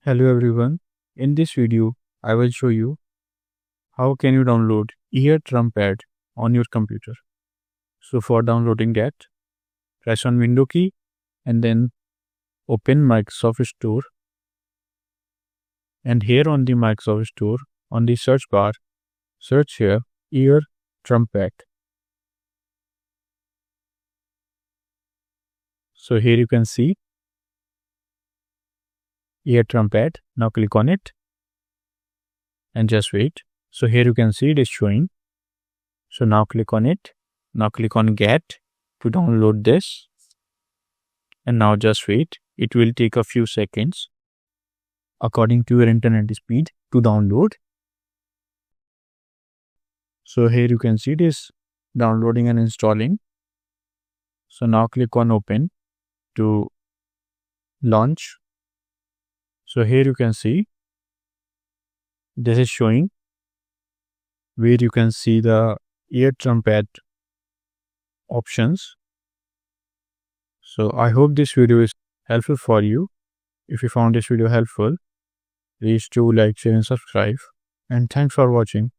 Hello everyone. In this video, I will show you how can you download EarTrumpet on your computer. So for downloading that, press on Window key and then open Microsoft Store. And here on the Microsoft Store, on the search bar, search here EarTrumpet. So here you can see EarTrumpet. Now click on it and just wait. So here you can see it is showing. So now click on it. Now click on Get to download this. And now just wait. It will take a few seconds according to your internet speed to download. So here you can see it is downloading and installing. So now click on Open to launch. So here you can see this is showing where you can see the EarTrumpet options. So I hope this video is helpful for you. If you found this video helpful, please do like, share and subscribe. And thanks for watching.